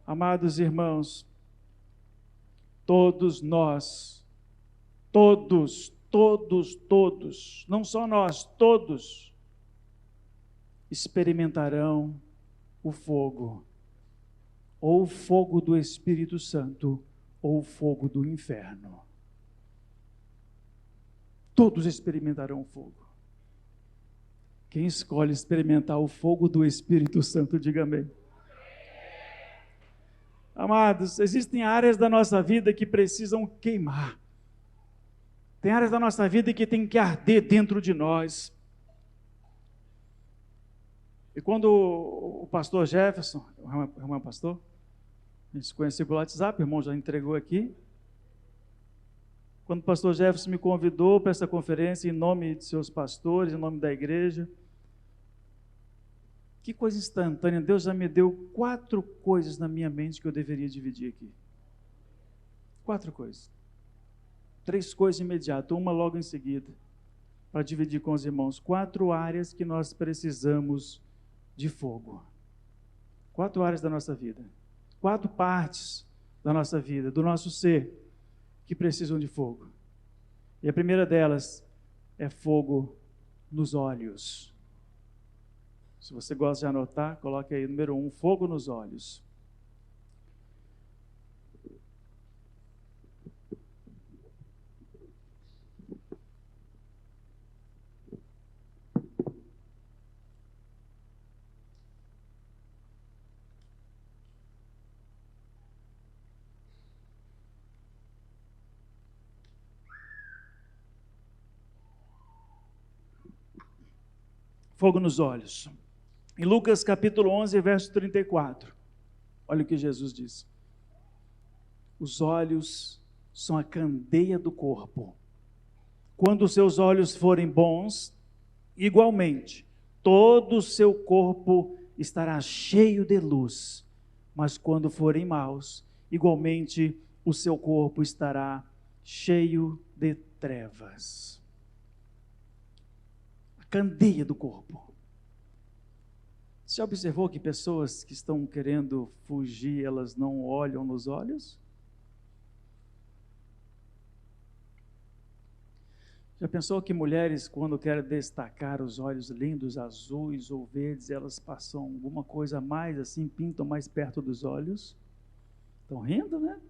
Amados irmãos, todos nós, todos, não só nós, todos, experimentarão o fogo, ou o fogo do Espírito Santo, ou o fogo do inferno. Todos experimentarão o fogo. Quem escolhe experimentar o fogo do Espírito Santo, diga amém. Amados, existem áreas da nossa vida que precisam queimar. Tem áreas da nossa vida que tem que arder dentro de nós. E quando o pastor Jefferson, o irmão pastor, a gente se conheceu pelo WhatsApp, o irmão já entregou aqui. Quando o pastor Jefferson me convidou para essa conferência em nome de seus pastores, em nome da igreja, que coisa instantânea, Deus já me deu 4 coisas na minha mente que eu deveria dividir aqui. 4 coisas. 3 coisas imediatas, uma logo em seguida, para dividir com os irmãos. 4 áreas que nós precisamos de fogo. 4 áreas da nossa vida. 4 partes da nossa vida, do nosso ser, que precisam de fogo. E a primeira delas é fogo nos olhos. Se você gosta de anotar, coloque aí, número 1, fogo nos olhos. Fogo nos olhos. Em Lucas capítulo 11, verso 34, olha o que Jesus diz. Os olhos são a candeia do corpo. Quando os seus olhos forem bons, igualmente, todo o seu corpo estará cheio de luz. Mas quando forem maus, igualmente, o seu corpo estará cheio de trevas. A candeia do corpo. Você já observou que pessoas que estão querendo fugir, elas não olham nos olhos? Já pensou que mulheres, quando querem destacar os olhos lindos, azuis ou verdes, elas passam alguma coisa a mais assim, pintam mais perto dos olhos? Estão rindo, né?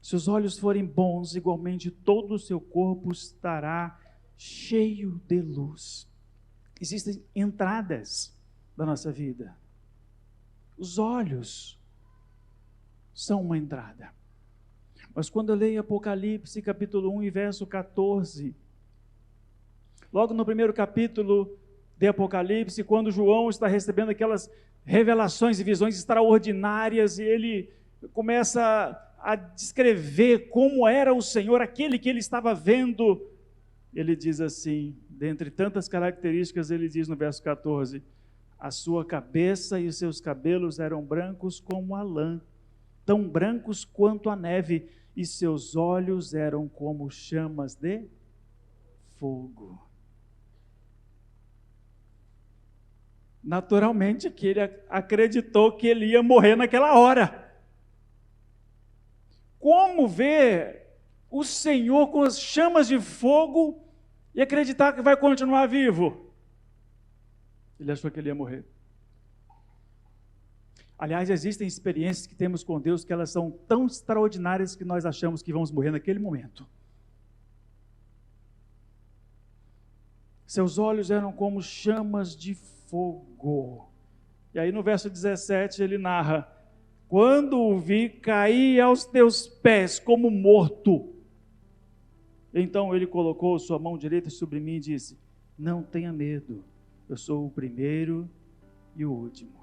Se os olhos forem bons, igualmente todo o seu corpo estará cheio de luz. Existem entradas da nossa vida. Os olhos são uma entrada. Mas quando eu leio Apocalipse, capítulo 1 e verso 14, logo no primeiro capítulo de Apocalipse, quando João está recebendo aquelas revelações e visões extraordinárias, e ele começa a descrever como era o Senhor, aquele que ele estava vendo, ele diz assim, dentre tantas características, ele diz no verso 14, a sua cabeça e os seus cabelos eram brancos como a lã, tão brancos quanto a neve, e seus olhos eram como chamas de fogo. Naturalmente que ele acreditou que ele ia morrer naquela hora. Como ver o Senhor com as chamas de fogo e acreditar que vai continuar vivo? Ele achou que ele ia morrer. Aliás, existem experiências que temos com Deus que elas são tão extraordinárias que nós achamos que vamos morrer naquele momento. Seus olhos eram como chamas de fogo. E aí no verso 17 ele narra, quando o vi, caí aos teus pés como morto. Então ele colocou sua mão direita sobre mim e disse, não tenha medo, eu sou o primeiro e o último.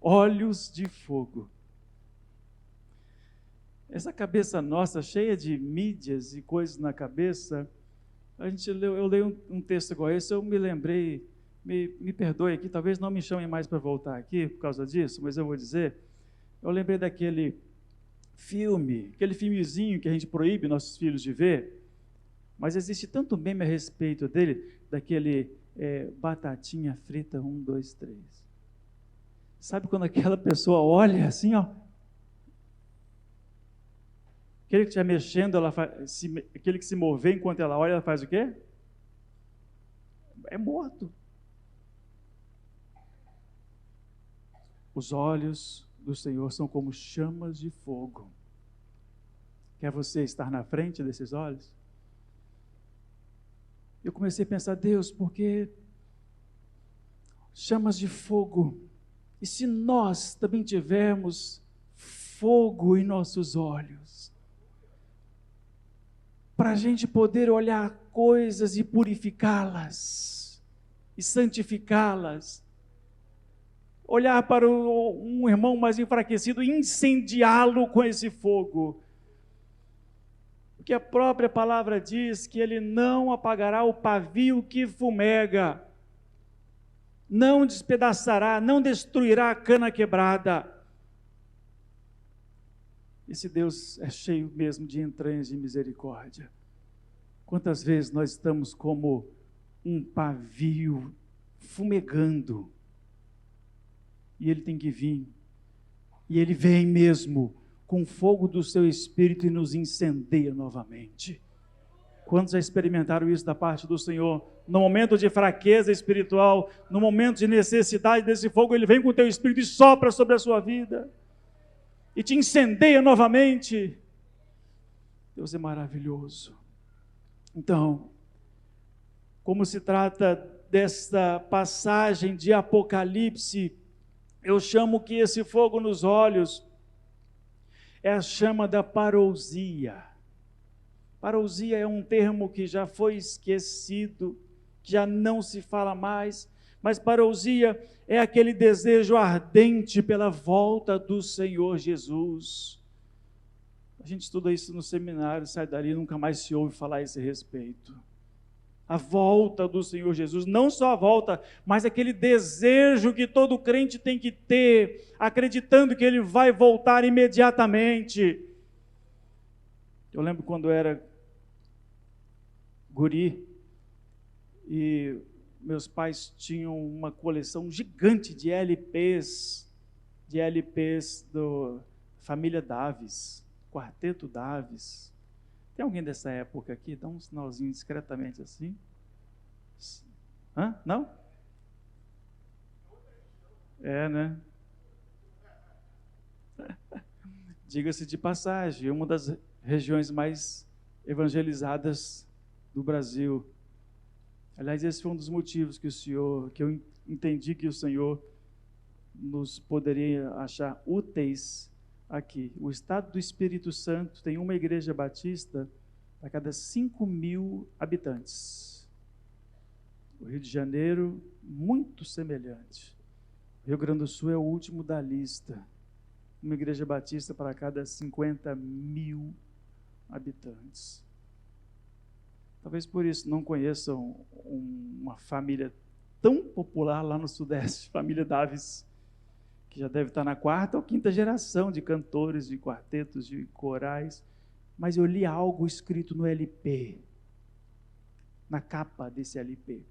Olhos de fogo. Essa cabeça nossa, cheia de mídias e coisas na cabeça, eu leio um texto igual esse, eu me lembrei, me perdoe aqui, talvez não me chamem mais para voltar aqui por causa disso, mas eu vou dizer, eu lembrei daquele filme, aquele filmezinho que a gente proíbe nossos filhos de ver, mas existe tanto meme a respeito dele, daquele batatinha frita, 1, 2, 3. Sabe quando aquela pessoa olha assim, ó, aquele que estiver mexendo, aquele que se mover enquanto ela olha, ela faz o quê? É morto. Os olhos do Senhor são como chamas de fogo. Quer você estar na frente desses olhos? Eu comecei a pensar, Deus, porque chamas de fogo, e se nós também tivermos fogo em nossos olhos, para a gente poder olhar coisas e purificá-las, e santificá-las, olhar para um irmão mais enfraquecido, incendiá-lo com esse fogo, porque a própria palavra diz que ele não apagará o pavio que fumega, não despedaçará, não destruirá a cana quebrada. Esse Deus é cheio mesmo de entranhas de misericórdia. Quantas vezes nós estamos como um pavio fumegando, e ele tem que vir, e ele vem mesmo com o fogo do seu Espírito e nos incendeia novamente. Quantos já experimentaram isso da parte do Senhor? No momento de fraqueza espiritual, no momento de necessidade desse fogo, ele vem com o teu Espírito e sopra sobre a sua vida, e te incendeia novamente. Deus é maravilhoso. Então, como se trata desta passagem de Apocalipse, eu chamo que esse fogo nos olhos é a chama da parousia. Parousia é um termo que já foi esquecido, que já não se fala mais, mas parousia é aquele desejo ardente pela volta do Senhor Jesus. A gente estuda isso no seminário, sai dali e nunca mais se ouve falar a esse respeito. A volta do Senhor Jesus, não só a volta, mas aquele desejo que todo crente tem que ter, acreditando que ele vai voltar imediatamente. Eu lembro quando eu era guri, e meus pais tinham uma coleção gigante de LPs da família Davis, Quarteto Davis. Tem alguém dessa época aqui? Dá um sinalzinho discretamente assim. Hã? Não? É, né? Diga-se de passagem, uma das regiões mais evangelizadas do Brasil. Aliás, esse foi um dos motivos que eu entendi que o Senhor nos poderia achar úteis aqui. O estado do Espírito Santo tem uma igreja batista a cada 5.000 habitantes. O Rio de Janeiro, muito semelhante. O Rio Grande do Sul é o último da lista. Uma igreja batista para cada 50.000 habitantes. Talvez por isso não conheçam uma família tão popular lá no Sudeste, família Davis, que já deve estar na 4ª ou 5ª geração de cantores, de quartetos, de corais. Mas eu li algo escrito no LP, na capa desse LP.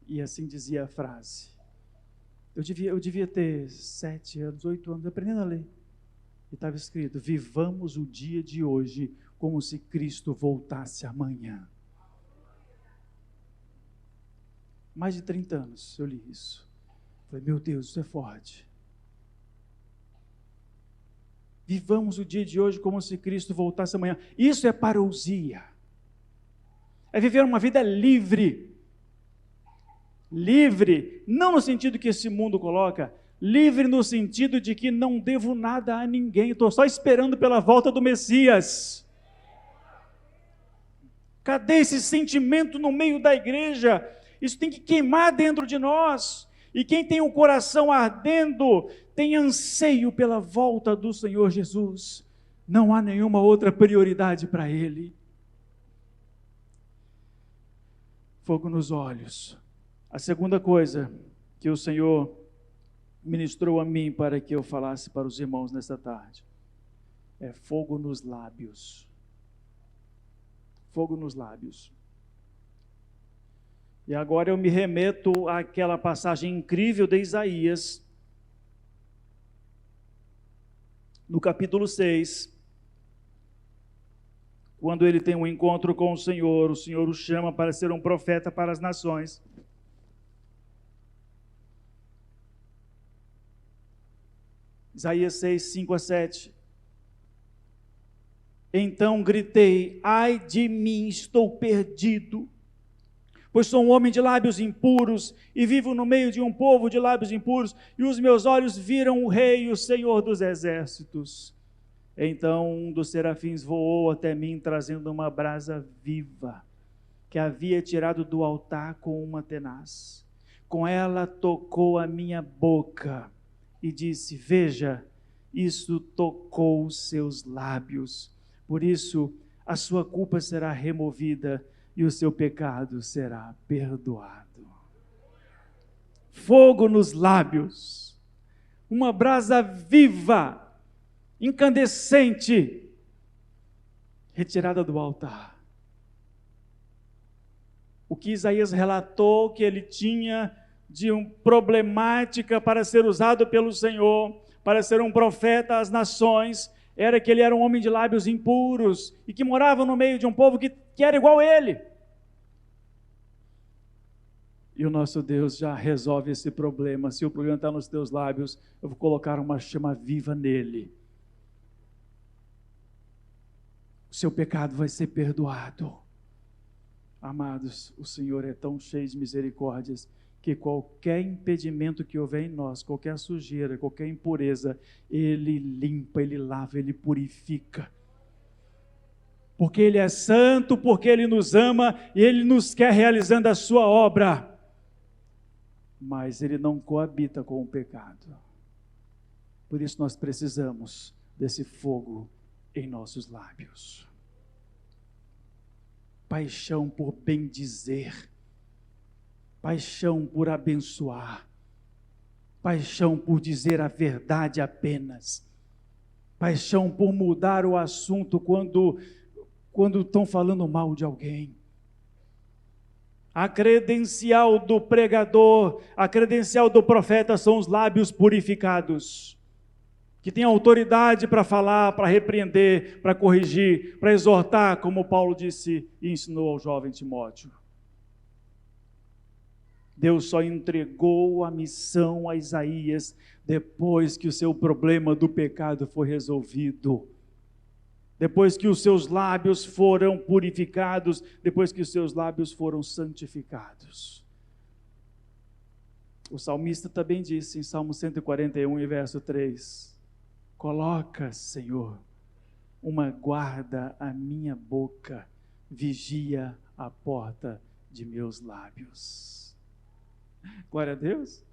E assim dizia a frase. Eu devia ter 7 anos, 8 anos, aprendendo a ler. E estava escrito: vivamos o dia de hoje como se Cristo voltasse amanhã. Mais de 30 anos eu li isso. Falei, meu Deus, isso é forte. Vivamos o dia de hoje como se Cristo voltasse amanhã. Isso é parousia. É viver uma vida livre. Livre, não no sentido que esse mundo coloca, livre no sentido de que não devo nada a ninguém, estou só esperando pela volta do Messias. Cadê esse sentimento no meio da igreja? Isso tem que queimar dentro de nós. E quem tem o coração ardendo, tem anseio pela volta do Senhor Jesus. Não há nenhuma outra prioridade para Ele. Fogo nos olhos. A segunda coisa que o Senhor ministrou a mim para que eu falasse para os irmãos nesta tarde é fogo nos lábios. Fogo nos lábios. E agora eu me remeto àquela passagem incrível de Isaías, no capítulo 6, quando ele tem um encontro com o Senhor o chama para ser um profeta para as nações. Isaías 6, 5 a 7. Então gritei: ai de mim, estou perdido, pois sou um homem de lábios impuros, e vivo no meio de um povo de lábios impuros, e os meus olhos viram o Rei, o Senhor dos exércitos. Então um dos serafins voou até mim, trazendo uma brasa viva, que havia tirado do altar com uma tenaz. Com ela tocou a minha boca, e disse: veja, isso tocou os seus lábios, por isso a sua culpa será removida, e o seu pecado será perdoado. Fogo nos lábios, uma brasa viva, incandescente, retirada do altar. O que Isaías relatou que ele tinha de uma problemática para ser usado pelo Senhor, para ser um profeta às nações, era que ele era um homem de lábios impuros e que morava no meio de um povo que era igual a ele. E o nosso Deus já resolve esse problema. Se o problema está nos teus lábios, eu vou colocar uma chama viva nele. O seu pecado vai ser perdoado. Amados, o Senhor é tão cheio de misericórdias que qualquer impedimento que houver em nós, qualquer sujeira, qualquer impureza, Ele limpa, Ele lava, Ele purifica. Porque Ele é santo, porque Ele nos ama e Ele nos quer realizando a sua obra. Mas Ele não coabita com o pecado. Por isso nós precisamos desse fogo em nossos lábios. Paixão por bendizer, paixão por abençoar, paixão por dizer a verdade apenas, paixão por mudar o assunto quando estão falando mal de alguém. A credencial do pregador, a credencial do profeta são os lábios purificados, que tem autoridade para falar, para repreender, para corrigir, para exortar, como Paulo disse e ensinou ao jovem Timóteo. Deus só entregou a missão a Isaías depois que o seu problema do pecado foi resolvido, depois que os seus lábios foram purificados, depois que os seus lábios foram santificados. O salmista também disse em Salmo 141, verso 3, coloca, Senhor, uma guarda à minha boca, vigia a porta de meus lábios. Glória a Deus.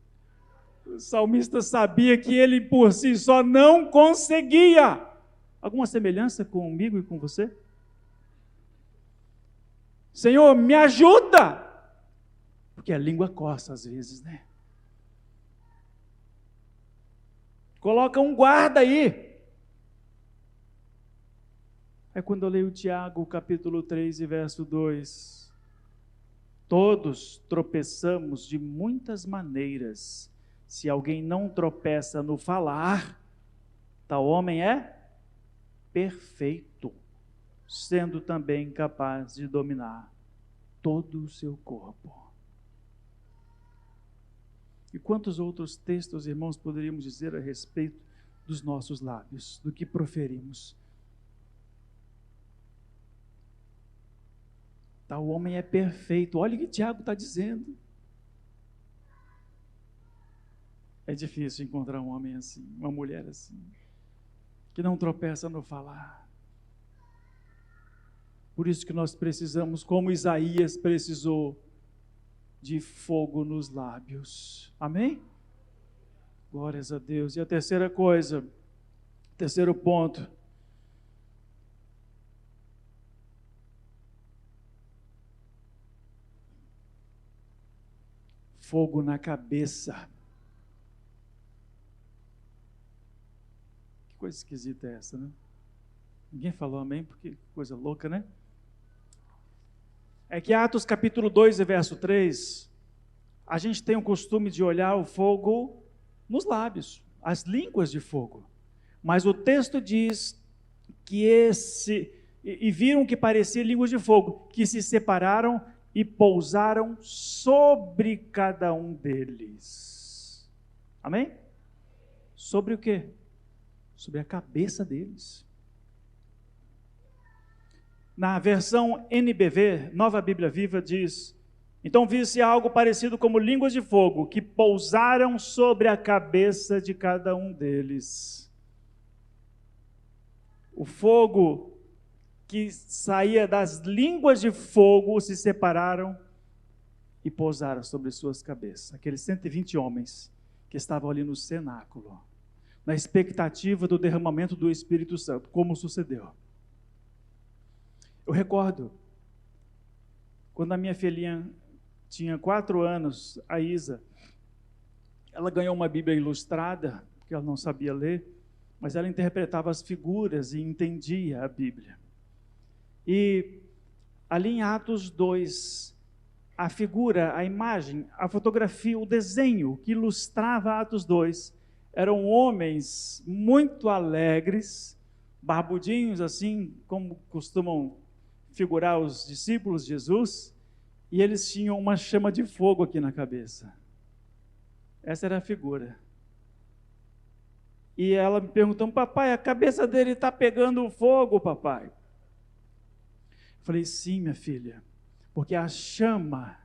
O salmista sabia que ele por si só não conseguia. Alguma semelhança comigo e com você? Senhor, me ajuda! Porque a língua coça às vezes, né? Coloca um guarda aí. É quando eu leio Tiago, capítulo 3, verso 2. Todos tropeçamos de muitas maneiras. Se alguém não tropeça no falar, tal homem é perfeito, sendo também capaz de dominar todo o seu corpo. E quantos outros textos, irmãos, poderíamos dizer a respeito dos nossos lábios, do que proferimos? Tal homem é perfeito. Olha o que Tiago está dizendo. É difícil encontrar um homem assim, uma mulher assim, que não tropeça no falar. Por isso que nós precisamos, como Isaías precisou, de fogo nos lábios. Amém? Glórias a Deus. E a terceira coisa, terceiro ponto. Fogo na cabeça. Que coisa esquisita é essa, né? Ninguém falou amém, porque coisa louca, né? é que Atos capítulo 2 e verso 3, a gente tem o costume de olhar o fogo nos lábios, as línguas de fogo. Mas o texto diz que e viram que parecia línguas de fogo, que se separaram e pousaram sobre cada um deles. Amém? Sobre o quê? Sobre a cabeça deles. Na versão NBV, Nova Bíblia Viva, diz: então viu-se algo parecido como línguas de fogo, que pousaram sobre a cabeça de cada um deles. O fogo que saía das línguas de fogo se separaram e pousaram sobre suas cabeças. Aqueles 120 homens que estavam ali no cenáculo, na expectativa do derramamento do Espírito Santo, como sucedeu. Eu recordo, quando a minha filhinha tinha 4 anos, a Isa, ela ganhou uma Bíblia ilustrada, porque ela não sabia ler, mas ela interpretava as figuras e entendia a Bíblia. E ali em Atos 2, a figura, a imagem, a fotografia, o desenho que ilustrava Atos 2, eram homens muito alegres, barbudinhos assim, como costumam figurar os discípulos de Jesus, e eles tinham uma chama de fogo aqui na cabeça. Essa era a figura. E ela me perguntou: papai, a cabeça dele está pegando fogo, papai. Eu falei: sim, minha filha, porque a chama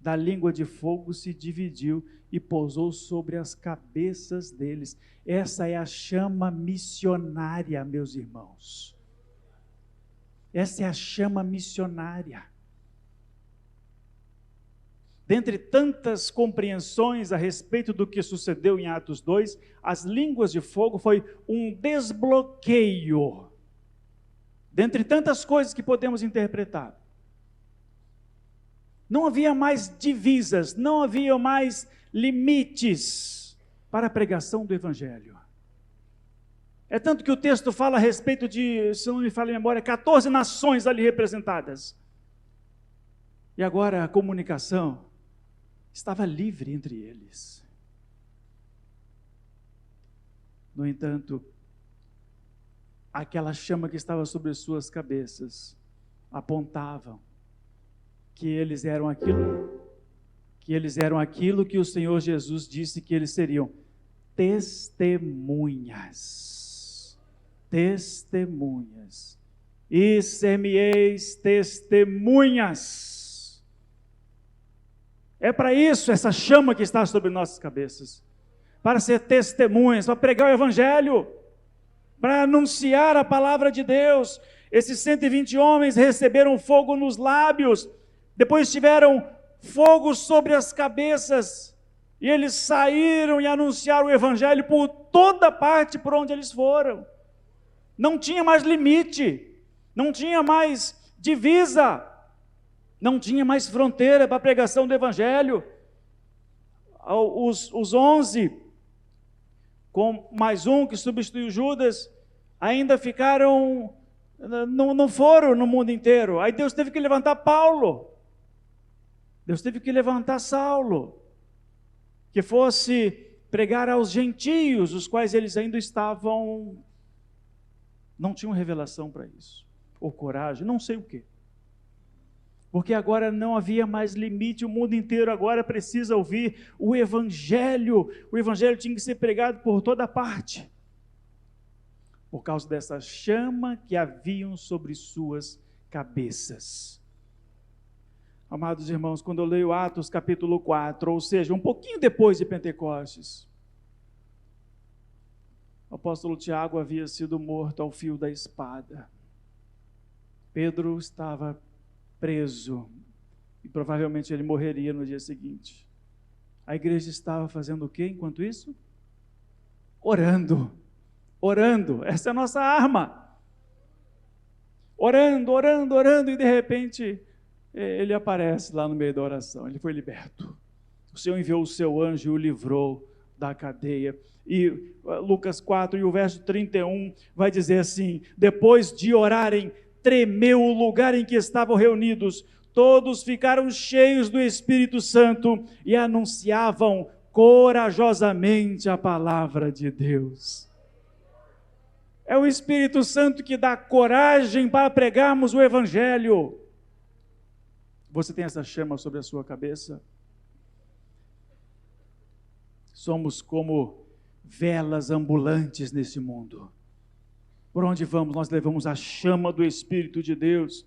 da língua de fogo se dividiu e pousou sobre as cabeças deles. Essa é a chama missionária, meus irmãos. Essa é a chama missionária. Dentre tantas compreensões a respeito do que sucedeu em Atos 2, as línguas de fogo foi um desbloqueio. Dentre tantas coisas que podemos interpretar. Não havia mais divisas, não havia mais limites para a pregação do Evangelho. É tanto que o texto fala a respeito de, se não me falha a memória, 14 nações ali representadas. E agora a comunicação estava livre entre eles. No entanto, aquela chama que estava sobre suas cabeças apontavam que eles eram aquilo que o Senhor Jesus disse que eles seriam: testemunhas. Testemunhas. E ser-me-eis testemunhas. É para isso essa chama que está sobre nossas cabeças, para ser testemunhas, para pregar o Evangelho, para anunciar a palavra de Deus. Esses 120 homens receberam fogo nos lábios, depois tiveram fogo sobre as cabeças, e eles saíram e anunciaram o Evangelho por toda parte por onde eles foram. Não tinha mais limite, não tinha mais divisa, não tinha mais fronteira para a pregação do Evangelho. Os 11, com mais um que substituiu Judas, ainda ficaram, não foram no mundo inteiro. Aí Deus teve que levantar Paulo, Deus teve que levantar Saulo, que fosse pregar aos gentios, os quais eles ainda não tinham revelação para isso, ou coragem, não sei o quê. Porque agora não havia mais limite, o mundo inteiro agora precisa ouvir o Evangelho. O Evangelho tinha que ser pregado por toda parte, por causa dessa chama que haviam sobre suas cabeças. Amados irmãos, quando eu leio Atos capítulo 4, ou seja, um pouquinho depois de Pentecostes, o apóstolo Tiago havia sido morto ao fio da espada. Pedro estava preso, e provavelmente ele morreria no dia seguinte. A igreja estava fazendo o quê enquanto isso? Orando, essa é a nossa arma. Orando, e de repente, ele aparece lá no meio da oração, ele foi liberto. O Senhor enviou o seu anjo e o livrou da cadeia. E Lucas 4, e o verso 31, vai dizer assim: depois de orarem, tremeu o lugar em que estavam reunidos, todos ficaram cheios do Espírito Santo e anunciavam corajosamente a palavra de Deus. É o Espírito Santo que dá coragem para pregarmos o Evangelho. Você tem essa chama sobre a sua cabeça? Somos como velas ambulantes nesse mundo. Por onde vamos, nós levamos a chama do Espírito de Deus.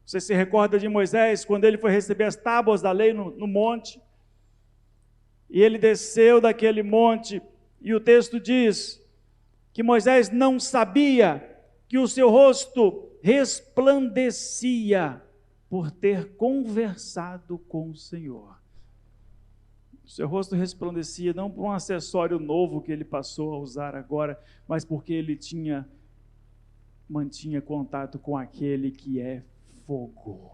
Você se recorda de Moisés, quando ele foi receber as tábuas da lei no monte? E ele desceu daquele monte, e o texto diz que Moisés não sabia que o seu rosto resplandecia por ter conversado com o Senhor. O seu rosto resplandecia não por um acessório novo que ele passou a usar agora, mas porque ele mantinha contato com aquele que é fogo.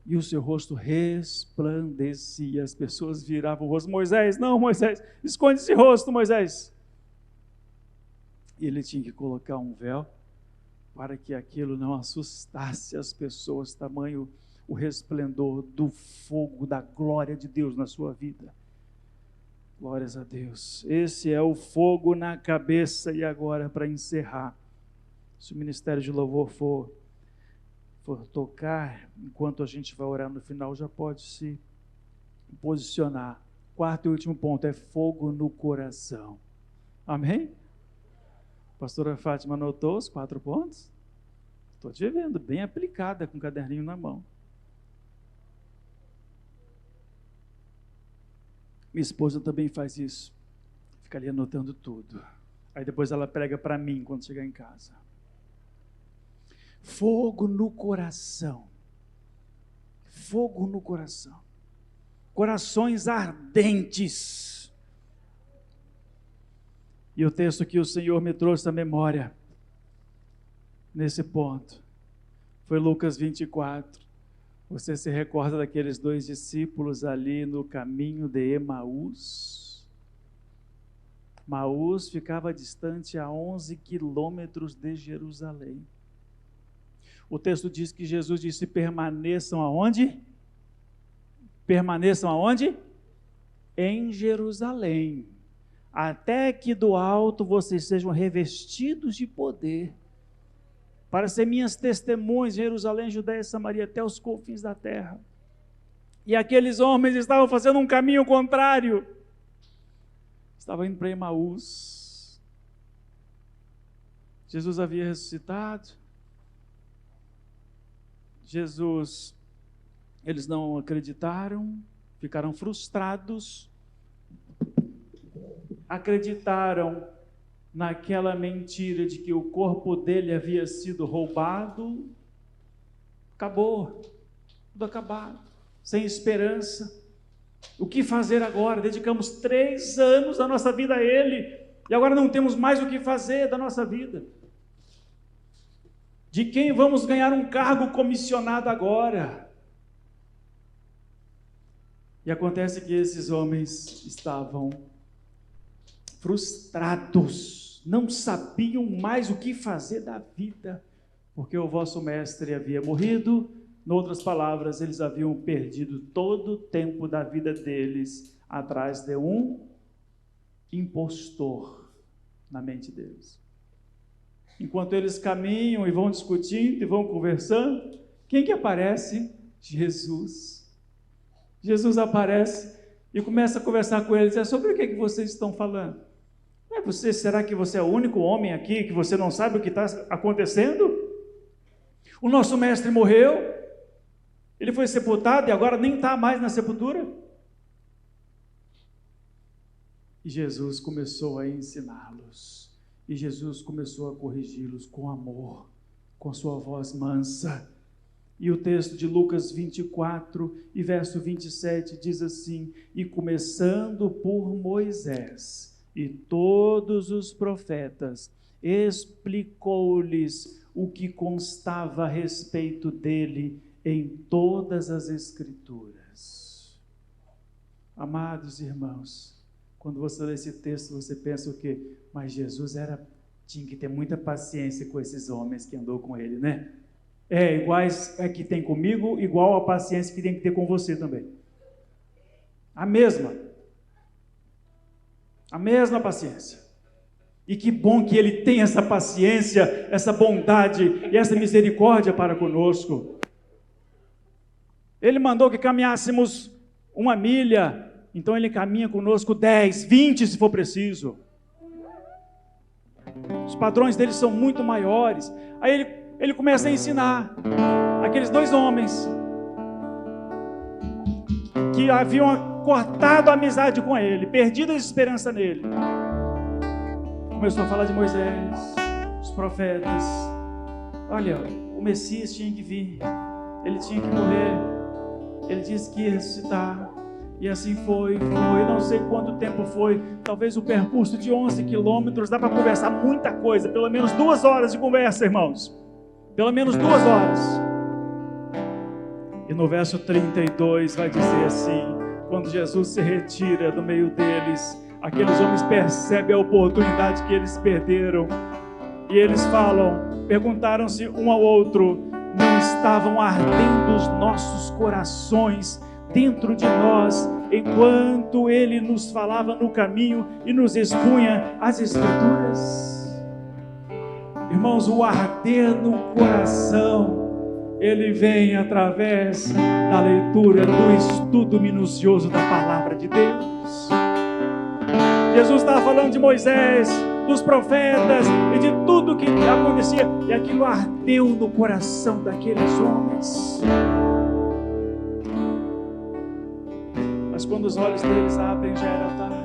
E o seu rosto resplandecia, as pessoas viravam o rosto. Moisés, não, Moisés, esconde esse rosto, Moisés. E ele tinha que colocar um véu para que aquilo não assustasse as pessoas, tamanho o resplendor do fogo, da glória de Deus na sua vida. Glórias a Deus. Esse é o fogo na cabeça. E agora, para encerrar, se o ministério de louvor for tocar, enquanto a gente vai orar no final, já pode se posicionar. Quarto e último ponto é fogo no coração. Amém? A pastora Fátima anotou os 4 pontos? Estou te vendo, bem aplicada, com o caderninho na mão. Minha esposa também faz isso, fica ali anotando tudo. Aí depois ela prega para mim quando chegar em casa. Fogo no coração. Fogo no coração. Corações ardentes. E o texto que o Senhor me trouxe à memória, nesse ponto, foi Lucas 24. Você se recorda daqueles 2 discípulos ali no caminho de Emaús? Emaús ficava distante a 11 quilômetros de Jerusalém. O texto diz que Jesus disse: permaneçam aonde? Permaneçam aonde? Em Jerusalém, até que do alto vocês sejam revestidos de poder, para ser minhas testemunhas em Jerusalém, Judeia e Samaria, até os confins da terra. E aqueles homens estavam fazendo um caminho contrário, estavam indo para Emaús. Jesus havia ressuscitado. Eles não acreditaram, ficaram frustrados, acreditaram naquela mentira de que o corpo dele havia sido roubado. Acabou, tudo acabado, sem esperança. O que fazer agora? Dedicamos 3 anos da nossa vida a ele, e agora não temos mais o que fazer da nossa vida. De quem vamos ganhar um cargo comissionado agora? E acontece que esses homens estavam frustrados, não sabiam mais o que fazer da vida, porque o vosso mestre havia morrido. Em outras palavras, eles haviam perdido todo o tempo da vida deles atrás de um impostor na mente deles. Enquanto eles caminham e vão discutindo e vão conversando, quem que aparece? Jesus. Jesus aparece e começa a conversar com eles. É sobre o que vocês estão falando? Será que você é o único homem aqui que você não sabe o que está acontecendo? O nosso mestre morreu, ele foi sepultado e agora nem está mais na sepultura. E Jesus começou a ensiná-los. E Jesus começou a corrigi-los com amor, com sua voz mansa. E o texto de Lucas 24 e verso 27 diz assim: e começando por Moisés e todos os profetas, explicou-lhes o que constava a respeito dele em todas as Escrituras. Amados irmãos, quando você lê esse texto, você pensa o quê? Mas Jesus tinha que ter muita paciência com esses homens que andou com ele, né? iguais a que tem comigo, igual a paciência que tem que ter com você também. A mesma paciência. E que bom que Ele tem essa paciência, essa bondade e essa misericórdia para conosco. Ele mandou que caminhássemos 1 milha, então Ele caminha conosco 10, 20 se for preciso. Os padrões dele são muito maiores. Aí ele começa a ensinar aqueles 2 homens que haviam cortado a amizade com ele, perdido a esperança nele. Começou a falar de Moisés, os profetas. Olha, o Messias tinha que vir, ele tinha que morrer, ele disse que ia ressuscitar. E assim foi, não sei quanto tempo foi, talvez o percurso de 11 quilômetros, dá para conversar muita coisa, pelo menos 2 horas de conversa, irmãos, pelo menos 2 horas. E no verso 32 vai dizer assim: quando Jesus se retira do meio deles, aqueles homens percebem a oportunidade que eles perderam, e eles perguntaram-se um ao outro: não estavam ardendo os nossos corações dentro de nós, enquanto Ele nos falava no caminho e nos expunha as Escrituras? Irmãos, o arder no coração, ele vem através da leitura, do estudo minucioso da Palavra de Deus. Jesus estava falando de Moisés, dos profetas e de tudo que acontecia, e aquilo ardeu no coração daqueles homens. Mas quando os olhos deles abrem, já era tarde.